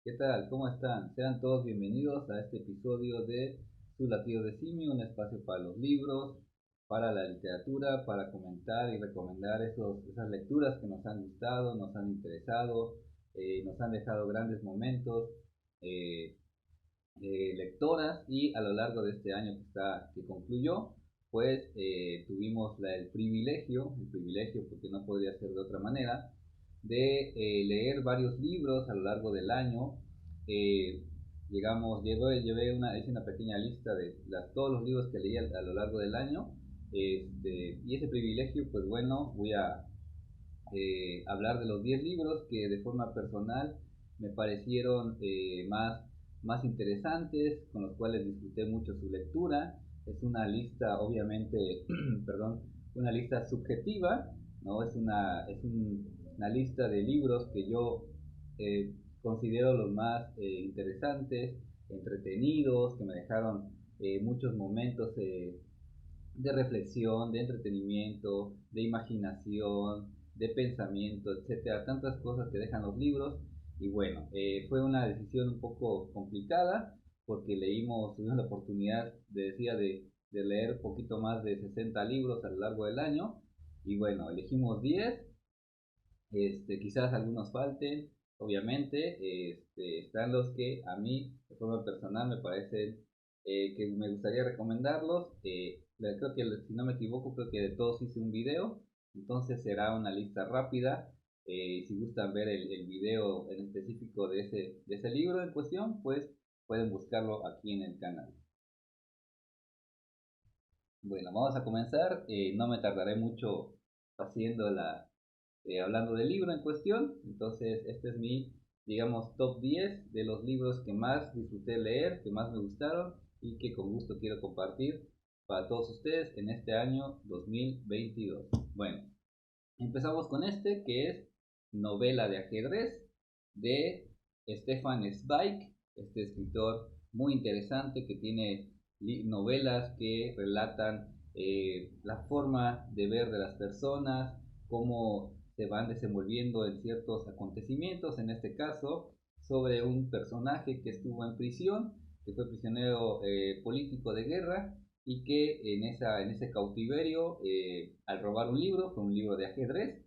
¿Qué tal? ¿Cómo están? Sean todos bienvenidos a este episodio de Su Latido de Simio, un espacio para los libros, para la literatura, para comentar y recomendar esas lecturas que nos han gustado, nos han interesado, nos han dejado grandes momentos, eh, lectoras. Y a lo largo de este año que concluyó, pues tuvimos el privilegio porque no podría ser de otra manera, de leer varios libros a lo largo del año. Eh, hice una pequeña lista de todos los libros que leí a lo largo del año. Y ese privilegio, pues bueno, voy a hablar de los 10 libros que de forma personal me parecieron más interesantes, con los cuales disfruté mucho su lectura. Es una lista, obviamente, perdón, una lista subjetiva, ¿no? Una lista de libros que yo considero los más interesantes, entretenidos, que me dejaron muchos momentos de reflexión, de entretenimiento, de imaginación, de pensamiento, etcétera, tantas cosas que dejan los libros. Y bueno, fue una decisión un poco complicada porque tuvimos la oportunidad, de leer un poquito más de 60 libros a lo largo del año. Y bueno, elegimos 10. Quizás algunos falten, obviamente. Están los que a mí, de forma personal, me parecen que me gustaría recomendarlos. Creo que, si no me equivoco, creo que de todos hice un video, entonces será una lista rápida. Si gustan ver el video en específico de ese libro en cuestión, pues pueden buscarlo aquí en el canal. Bueno, vamos a comenzar. No me tardaré mucho haciendo hablando del libro en cuestión. Entonces, este es mi, digamos, top 10 de los libros que más disfruté leer, que más me gustaron y que con gusto quiero compartir para todos ustedes en este año 2022. Bueno, empezamos con este que es Novela de ajedrez de Stefan Zweig, este escritor muy interesante que tiene novelas que relatan la forma de ver de las personas, cómo se van desenvolviendo en ciertos acontecimientos, en este caso sobre un personaje que estuvo en prisión, que fue prisionero político de guerra y que en ese cautiverio, al robar un libro, fue un libro de ajedrez,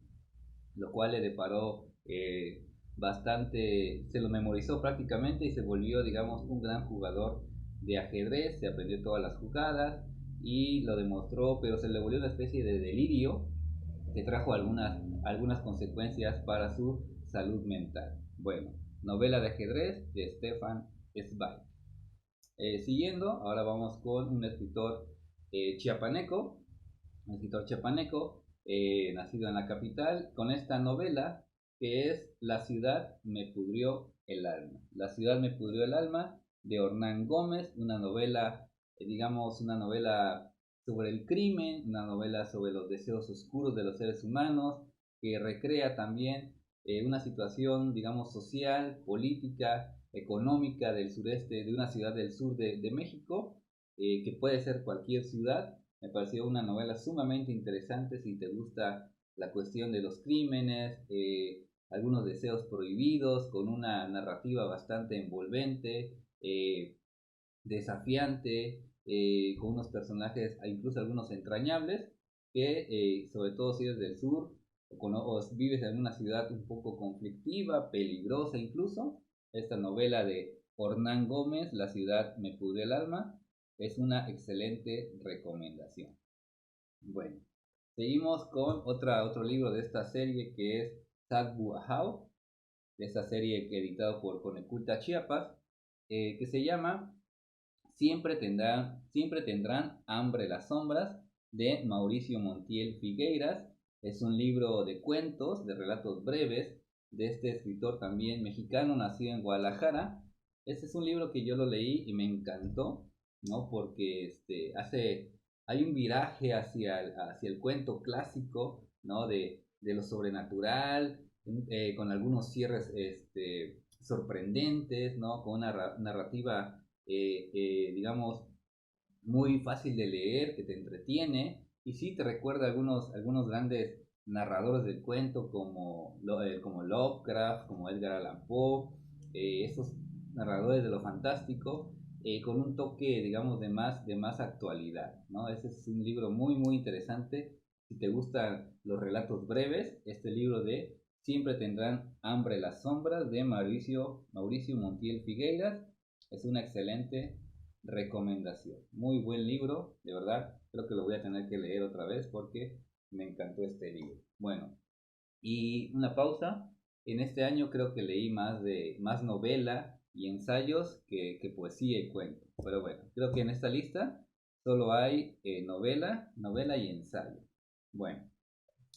lo cual le deparó se lo memorizó prácticamente y se volvió, digamos, un gran jugador de ajedrez. Se aprendió todas las jugadas y lo demostró, pero se le volvió una especie de delirio que trajo algunas consecuencias para su salud mental. Bueno, novela de ajedrez de Stefan Zweig. Siguiendo, ahora vamos con chiapaneco, un escritor chiapaneco, nacido en la capital, con esta novela que es La ciudad me pudrió el alma. La ciudad me pudrió el alma de Hernán Gómez, una novela, digamos, una novela sobre el crimen, una novela sobre los deseos oscuros de los seres humanos, que recrea también una situación, digamos, social, política, económica del sureste, de una ciudad del sur de México, que puede ser cualquier ciudad. Me pareció una novela sumamente interesante si te gusta la cuestión de los crímenes, algunos deseos prohibidos, con una narrativa bastante envolvente, desafiante, con unos personajes, incluso algunos entrañables, que sobre todo si eres del sur o vives en una ciudad un poco conflictiva, peligrosa incluso, esta novela de Hernán Gómez, La ciudad me pudre el alma, es una excelente recomendación. Bueno, seguimos con otro libro de esta serie que es Sadbu Ahau, de esta serie que editado por Coneculta Chiapas, que se llama Siempre tendrán hambre las sombras, de Mauricio Montiel Figueiras. Es un libro de cuentos, de relatos breves, de este escritor también mexicano, nacido en Guadalajara. Este es un libro que yo lo leí y me encantó, ¿no? Porque hay un viraje hacia el cuento clásico, ¿no? De lo sobrenatural, con algunos cierres sorprendentes, ¿no? Con una narrativa, digamos, muy fácil de leer, que te entretiene y sí te recuerda algunos grandes narradores del cuento como Lovecraft, como Edgar Allan Poe. esos narradores de lo fantástico, con un toque, digamos, de más actualidad, ¿no? Ese es un libro muy, muy interesante. Si te gustan los relatos breves, este libro de Siempre tendrán hambre las sombras de Mauricio Montiel Figueiras es una excelente recomendación. Muy buen libro, de verdad. Creo que lo voy a tener que leer otra vez porque me encantó este libro. Bueno, y una pausa. En este año creo que leí más novela y ensayos que poesía y cuento. Pero bueno, creo que en esta lista solo hay novela y ensayo. Bueno,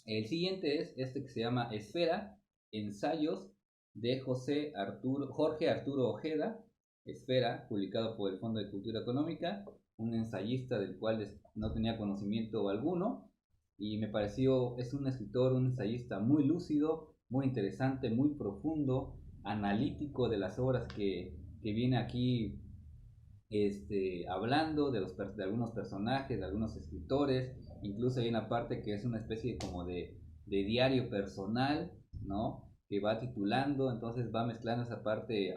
el siguiente es este que se llama Esfera, ensayos de Jorge Arturo Ojeda. Esfera, publicado por el Fondo de Cultura Económica, un ensayista del cual no tenía conocimiento alguno, y me pareció, es un escritor, un ensayista muy lúcido, muy interesante, muy profundo, analítico de las obras que viene aquí hablando de algunos personajes, de algunos escritores, incluso hay una parte que es una especie como de diario personal, ¿no? Que va titulando, entonces va mezclando esa parte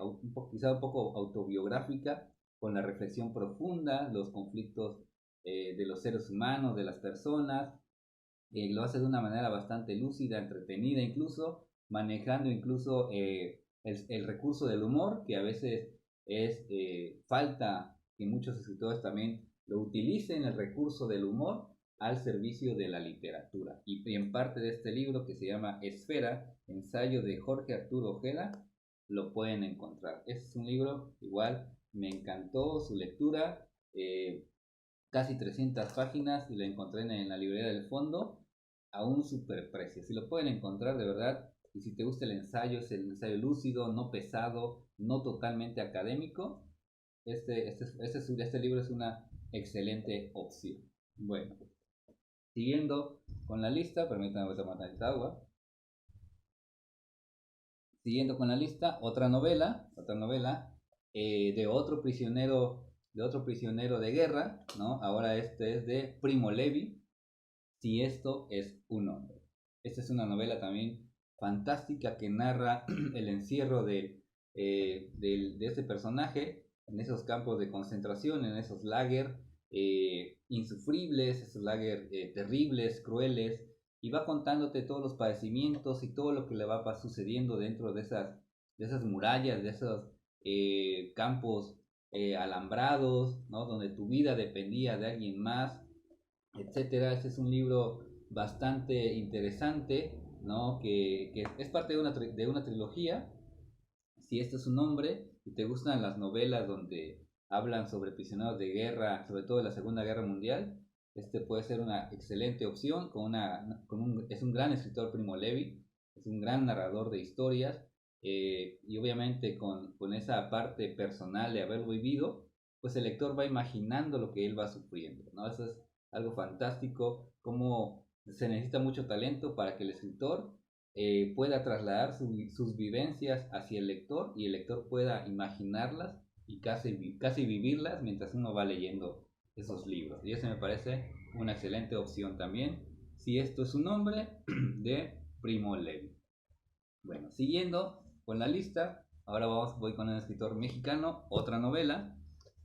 quizá un poco autobiográfica con la reflexión profunda, los conflictos de los seres humanos, de las personas, lo hace de una manera bastante lúcida, entretenida incluso, manejando incluso el recurso del humor, que a veces es falta que muchos escritores también lo utilicen, el recurso del humor al servicio de la literatura. Y en parte de este libro que se llama Esfera, ensayo de Jorge Arturo Ojeda, lo pueden encontrar. Es un libro igual, me encantó su lectura, casi 300 páginas y lo encontré en la librería del fondo a un super precio. Si lo pueden encontrar de verdad, y si te gusta el ensayo, es el ensayo lúcido, no pesado, no totalmente académico, este libro es una excelente opción. Bueno, siguiendo con la lista, permítanme tomar esta agua. Siguiendo con la lista, otra novela de otro prisionero de guerra, ¿no? Ahora este es de Primo Levi, Si esto es un hombre. Esta es una novela también fantástica que narra el encierro de este personaje en esos campos de concentración, en esos lager insufribles, esos lager terribles, crueles, y va contándote todos los padecimientos y todo lo que le va sucediendo dentro de esas murallas, de esos campos alambrados, ¿no? Donde tu vida dependía de alguien más, etcétera. Este es un libro bastante interesante, ¿no? Que es parte de una trilogía. Si este es un nombre y te gustan las novelas donde hablan sobre prisioneros de guerra, sobre todo de la Segunda Guerra Mundial, este puede ser una excelente opción. Es un gran escritor, Primo Levi, es un gran narrador de historias, y obviamente con esa parte personal de haberlo vivido, pues el lector va imaginando lo que él va sufriendo, ¿no? Eso es algo fantástico, como se necesita mucho talento para que el escritor pueda trasladar sus vivencias hacia el lector y el lector pueda imaginarlas y casi vivirlas mientras uno va leyendo esos libros. Y eso me parece una excelente opción también, si esto es un nombre, de Primo Levi. Bueno, siguiendo con la lista, ahora voy con un escritor mexicano, otra novela.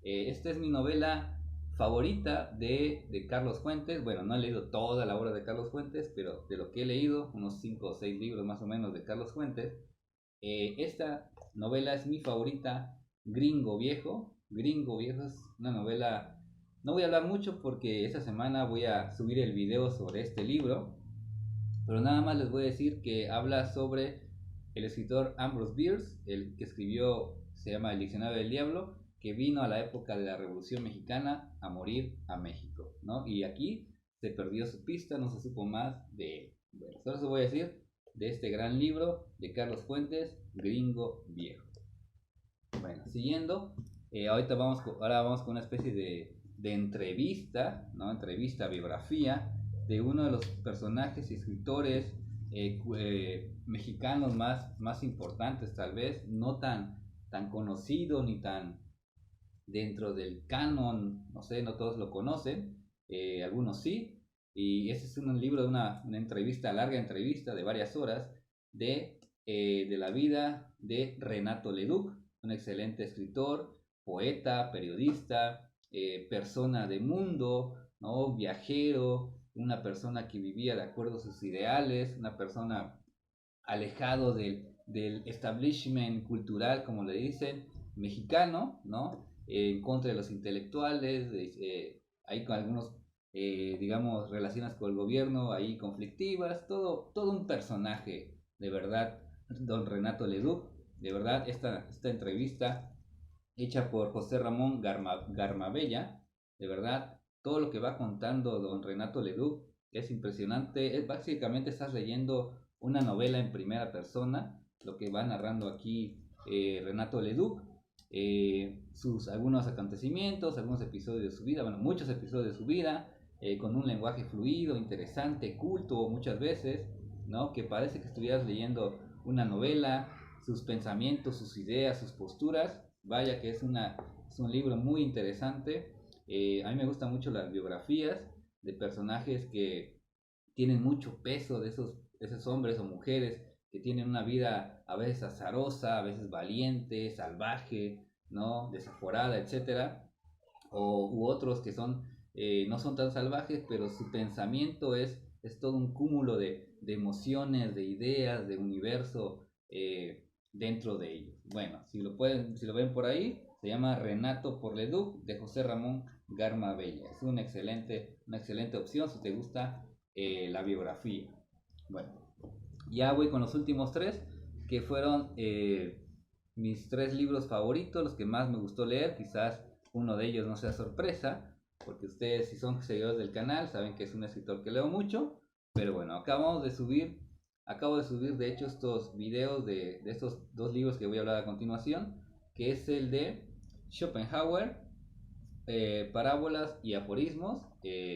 Esta es mi novela favorita de Carlos Fuentes. Bueno, no he leído toda la obra de Carlos Fuentes, pero de lo que he leído, unos 5 o 6 libros más o menos de Carlos Fuentes, esta novela es mi favorita, Gringo Viejo. Gringo Viejo es una novela, no voy a hablar mucho porque esta semana voy a subir el video sobre este libro, pero nada más les voy a decir que habla sobre el escritor Ambrose Bierce, el que escribió, se llama El Diccionario del Diablo, que vino a la época de la Revolución Mexicana a morir a México, ¿no? Y aquí se perdió su pista, no se supo más de él. Bueno, solo se voy a decir de este gran libro de Carlos Fuentes, Gringo Viejo. Bueno, siguiendo, ahora vamos con una especie de entrevista, ¿no? Entrevista, biografía de uno de los personajes y escritores mexicanos más importantes, tal vez, no tan conocido ni tan dentro del canon, no sé, no todos lo conocen, algunos sí, y este es un libro de una entrevista, larga entrevista de varias horas, de la vida de Renato Leduc, un excelente escritor, poeta, periodista, persona de mundo, ¿no? Viajero, una persona que vivía de acuerdo a sus ideales, una persona alejado del establishment cultural, como le dicen, mexicano, ¿no? En contra de los intelectuales, ahí con algunos, digamos, relaciones con el gobierno, ahí conflictivas, todo un personaje, de verdad, don Renato Leduc, de verdad, esta entrevista hecha por José Ramón Garmabella, de verdad, todo lo que va contando don Renato Leduc es impresionante. Básicamente estás leyendo una novela en primera persona, lo que va narrando aquí Renato Leduc, sus algunos acontecimientos, algunos episodios de su vida, bueno, muchos episodios de su vida, con un lenguaje fluido, interesante, culto muchas veces, ¿no? Que parece que estuvieras leyendo una novela, sus pensamientos, sus ideas, sus posturas. Vaya que es un libro muy interesante. A mí me gustan mucho las biografías de personajes que tienen mucho peso, de esos hombres o mujeres que tienen una vida a veces azarosa, a veces valiente, salvaje, ¿no? Desaforada, etcétera, u otros que no son tan salvajes, pero su pensamiento es todo un cúmulo de emociones, de ideas, de universo dentro de ellos. Bueno, si lo ven por ahí, se llama Renato por Leduc de José Ramón Garmabella. Es una excelente opción si te gusta la biografía. Bueno, ya voy con los últimos tres, que fueron mis tres libros favoritos, los que más me gustó leer. Quizás uno de ellos no sea sorpresa, porque ustedes, si son seguidores del canal, saben que es un escritor que leo mucho. Pero bueno, acabo de subir de hecho estos videos de estos dos libros que voy a hablar a continuación, que es el de Schopenhauer, Parábolas y aforismos,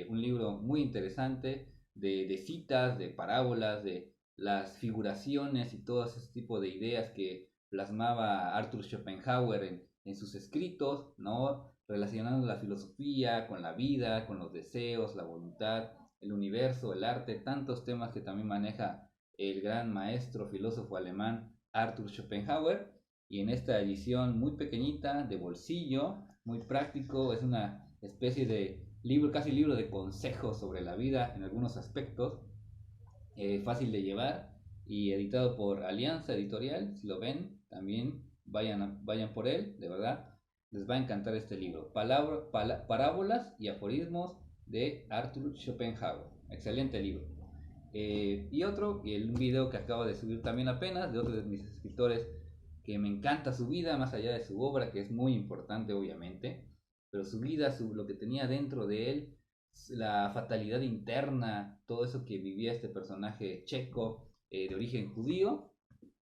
un libro muy interesante de citas, de parábolas, de las figuraciones y todo ese tipo de ideas que plasmaba Arthur Schopenhauer en sus escritos, ¿no? Relacionando la filosofía con la vida, con los deseos, la voluntad, el universo, el arte, tantos temas que también maneja el gran maestro filósofo alemán Arthur Schopenhauer. Y en esta edición muy pequeñita, de bolsillo, muy práctico, es una especie de libro, casi libro de consejos sobre la vida en algunos aspectos, fácil de llevar y editado por Alianza Editorial. Si lo ven, también vayan por él, de verdad, les va a encantar este libro. Parábolas y aforismos de Arthur Schopenhauer, excelente libro. Y un video que acabo de subir también apenas, de otro de mis escritores que me encanta su vida, más allá de su obra, que es muy importante obviamente, pero su vida, lo que tenía dentro de él, la fatalidad interna, todo eso que vivía este personaje checo de origen judío,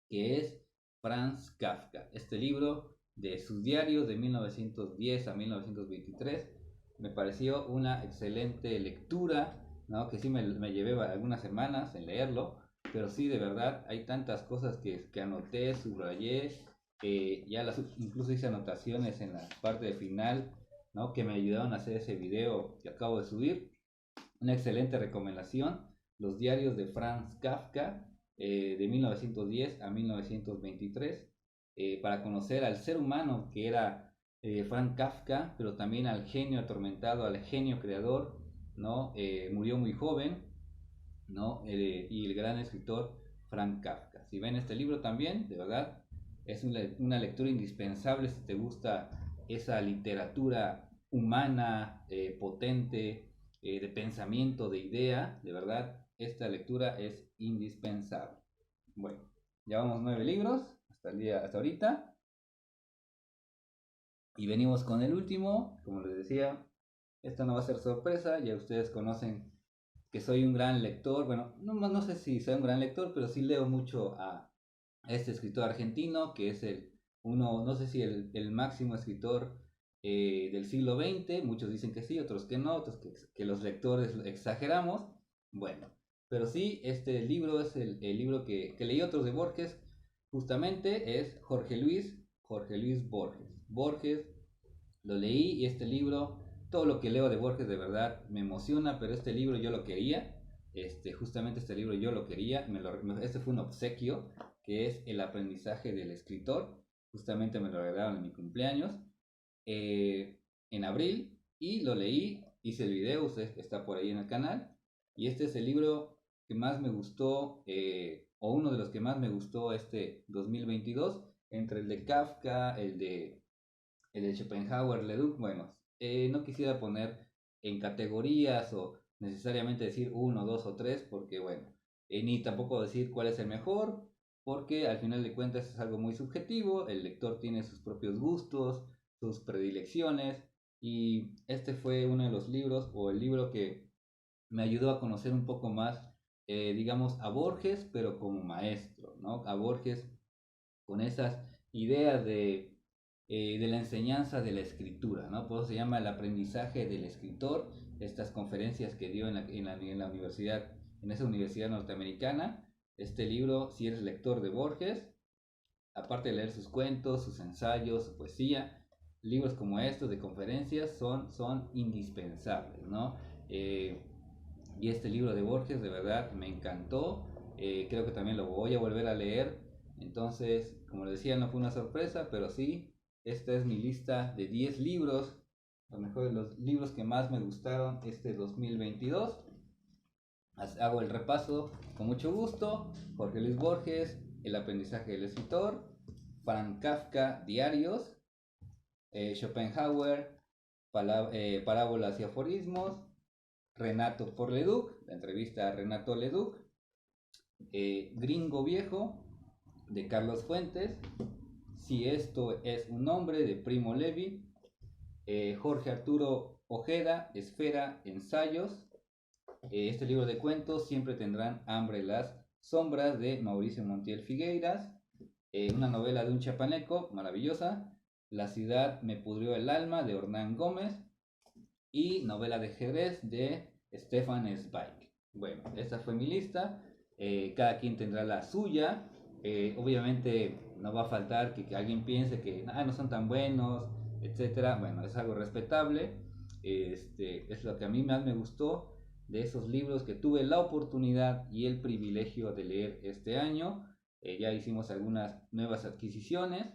que es Franz Kafka. Este libro de sus diarios de 1910 a 1923 me pareció una excelente lectura, ¿no? Que sí me llevé algunas semanas en leerlo, pero sí, de verdad, hay tantas cosas que anoté, subrayé, incluso hice anotaciones en la parte de final, ¿no? Que me ayudaron a hacer ese video que acabo de subir. Una excelente recomendación, los diarios de Franz Kafka, de 1910 a 1923, para conocer al ser humano que era Franz Kafka, pero también al genio atormentado, al genio creador, ¿no? Murió muy joven, ¿no? Y el gran escritor Franz Kafka. Si ven este libro también, de verdad, es una lectura indispensable si te gusta esa literatura humana, potente, de pensamiento, de idea, de verdad, esta lectura es indispensable. Bueno, ya vamos 9 libros hasta ahorita. Y venimos con el último, como les decía, esta no va a ser sorpresa, ya ustedes conocen que soy un gran lector. Bueno, no sé si soy un gran lector, pero sí leo mucho a este escritor argentino, que es no sé si el máximo escritor del siglo XX. Muchos dicen que sí, otros que no, otros que los lectores exageramos. Bueno, pero sí, este libro es el libro que leí otros de Borges, justamente es Jorge Luis Borges. Borges, lo leí y este libro, todo lo que leo de Borges de verdad me emociona, pero este libro yo lo quería, justamente este libro yo lo quería, este fue un obsequio que es El aprendizaje del escritor. Justamente me lo regalaron en mi cumpleaños en abril y lo leí, hice el video, usted está por ahí en el canal. Y este es el libro que más me gustó, o uno de los que más me gustó este 2022, entre el de Kafka, el de Schopenhauer, Leduc. Bueno, no quisiera poner en categorías o necesariamente decir uno, dos o tres, porque bueno, ni tampoco decir cuál es el mejor, porque al final de cuentas es algo muy subjetivo, el lector tiene sus propios gustos, sus predilecciones, y este fue uno de los libros o el libro que me ayudó a conocer un poco más, digamos, a Borges, pero como maestro, ¿no? A Borges con esas ideas de la enseñanza de la escritura, ¿no? Por eso se llama el aprendizaje del escritor, estas conferencias que dio en la universidad, en esa universidad norteamericana. Este libro, si eres lector de Borges, aparte de leer sus cuentos, sus ensayos, su poesía, libros como estos de conferencias son indispensables, ¿no? Y este libro de Borges de verdad me encantó, creo que también lo voy a volver a leer. Entonces, como les decía, no fue una sorpresa, pero sí, esta es mi lista de 10 libros, los mejores, los libros que más me gustaron este 2022. Hago el repaso con mucho gusto: Jorge Luis Borges, El aprendizaje del escritor; Franz Kafka, Diarios; Schopenhauer, Parábolas y aforismos; Renato por Leduc, la entrevista a Renato Leduc; Gringo Viejo, de Carlos Fuentes; Si esto es un hombre, de Primo Levi; Jorge Arturo Ojeda, Esfera, Ensayos; este libro de cuentos, Siempre tendrán hambre las sombras, de Mauricio Montiel Figueiras; una novela de un chapaneco maravillosa, La ciudad me pudrió el alma, de Hernán Gómez; y novela de Jerez, de Stefan Zweig. Bueno, esta fue mi lista. Cada quien tendrá la suya. Obviamente no va a faltar que alguien piense que no son tan buenos, etcétera. Bueno, es algo respetable. Es lo que a mí más me gustó de esos libros que tuve la oportunidad y el privilegio de leer este año. Ya hicimos algunas nuevas adquisiciones,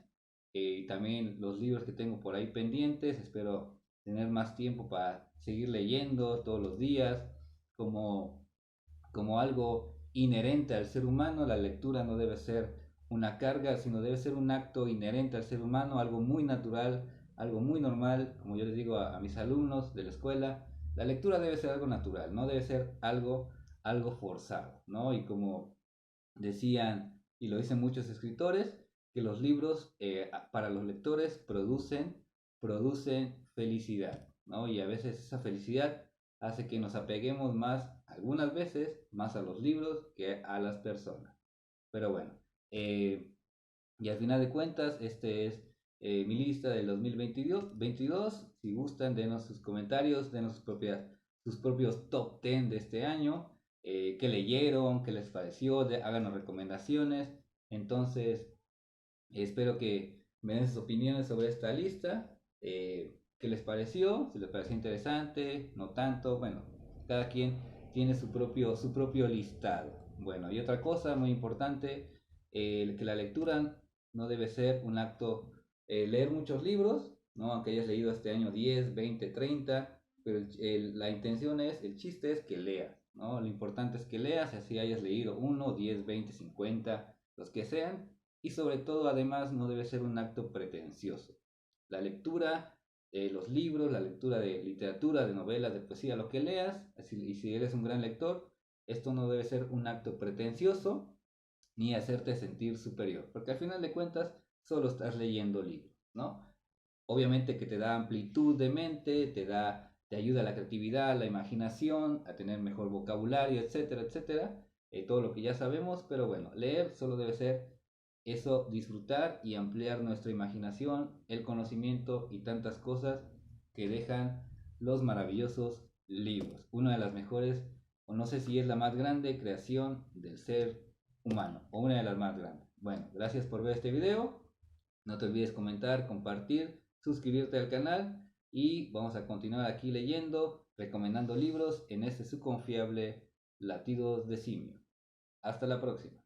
y también los libros que tengo por ahí pendientes. Espero tener más tiempo para seguir leyendo todos los días, como, como algo inherente al ser humano. La lectura no debe ser una carga, sino debe ser un acto inherente al ser humano, algo muy natural, algo muy normal. Como yo les digo a mis alumnos de la escuela, la lectura debe ser algo natural, no debe ser algo forzado, ¿no? Y como decían, y lo dicen muchos escritores, que los libros, para los lectores producen felicidad, ¿no? Y a veces esa felicidad hace que nos apeguemos más, algunas veces, más a los libros que a las personas. Pero bueno, y al final de cuentas, este es mi lista del 2022. Si gustan, denos sus comentarios, denos sus propios top 10 de este año. Qué leyeron, qué les pareció, háganos recomendaciones. Entonces, espero que me den sus opiniones sobre esta lista. ¿Qué les pareció? Si les pareció interesante, no tanto. Bueno, cada quien tiene su propio listado. Bueno, y otra cosa muy importante, que la lectura no debe ser un acto, leer muchos libros, ¿no? Aunque hayas leído este año 10, 20, 30, pero la intención es, el chiste es que leas, ¿no? Lo importante es que leas, así hayas leído 1, 10, 20, 50, los que sean. Y sobre todo, además, no debe ser un acto pretencioso. La lectura, los libros, la lectura de literatura, de novelas, de poesía, lo que leas, y si eres un gran lector, esto no debe ser un acto pretencioso ni hacerte sentir superior, porque al final de cuentas solo estás leyendo libros, ¿no? Obviamente que te da amplitud de mente, te ayuda a la creatividad, la imaginación, a tener mejor vocabulario, etcétera, etcétera, todo lo que ya sabemos. Pero bueno, leer solo debe ser eso, disfrutar y ampliar nuestra imaginación, el conocimiento y tantas cosas que dejan los maravillosos libros. Una de las mejores, o no sé si es la más grande creación del ser humano, o una de las más grandes. Bueno, gracias por ver este video. No te olvides comentar, compartir, suscribirte al canal, y vamos a continuar aquí leyendo, recomendando libros en este su confiable Latidos de Simio. Hasta la próxima.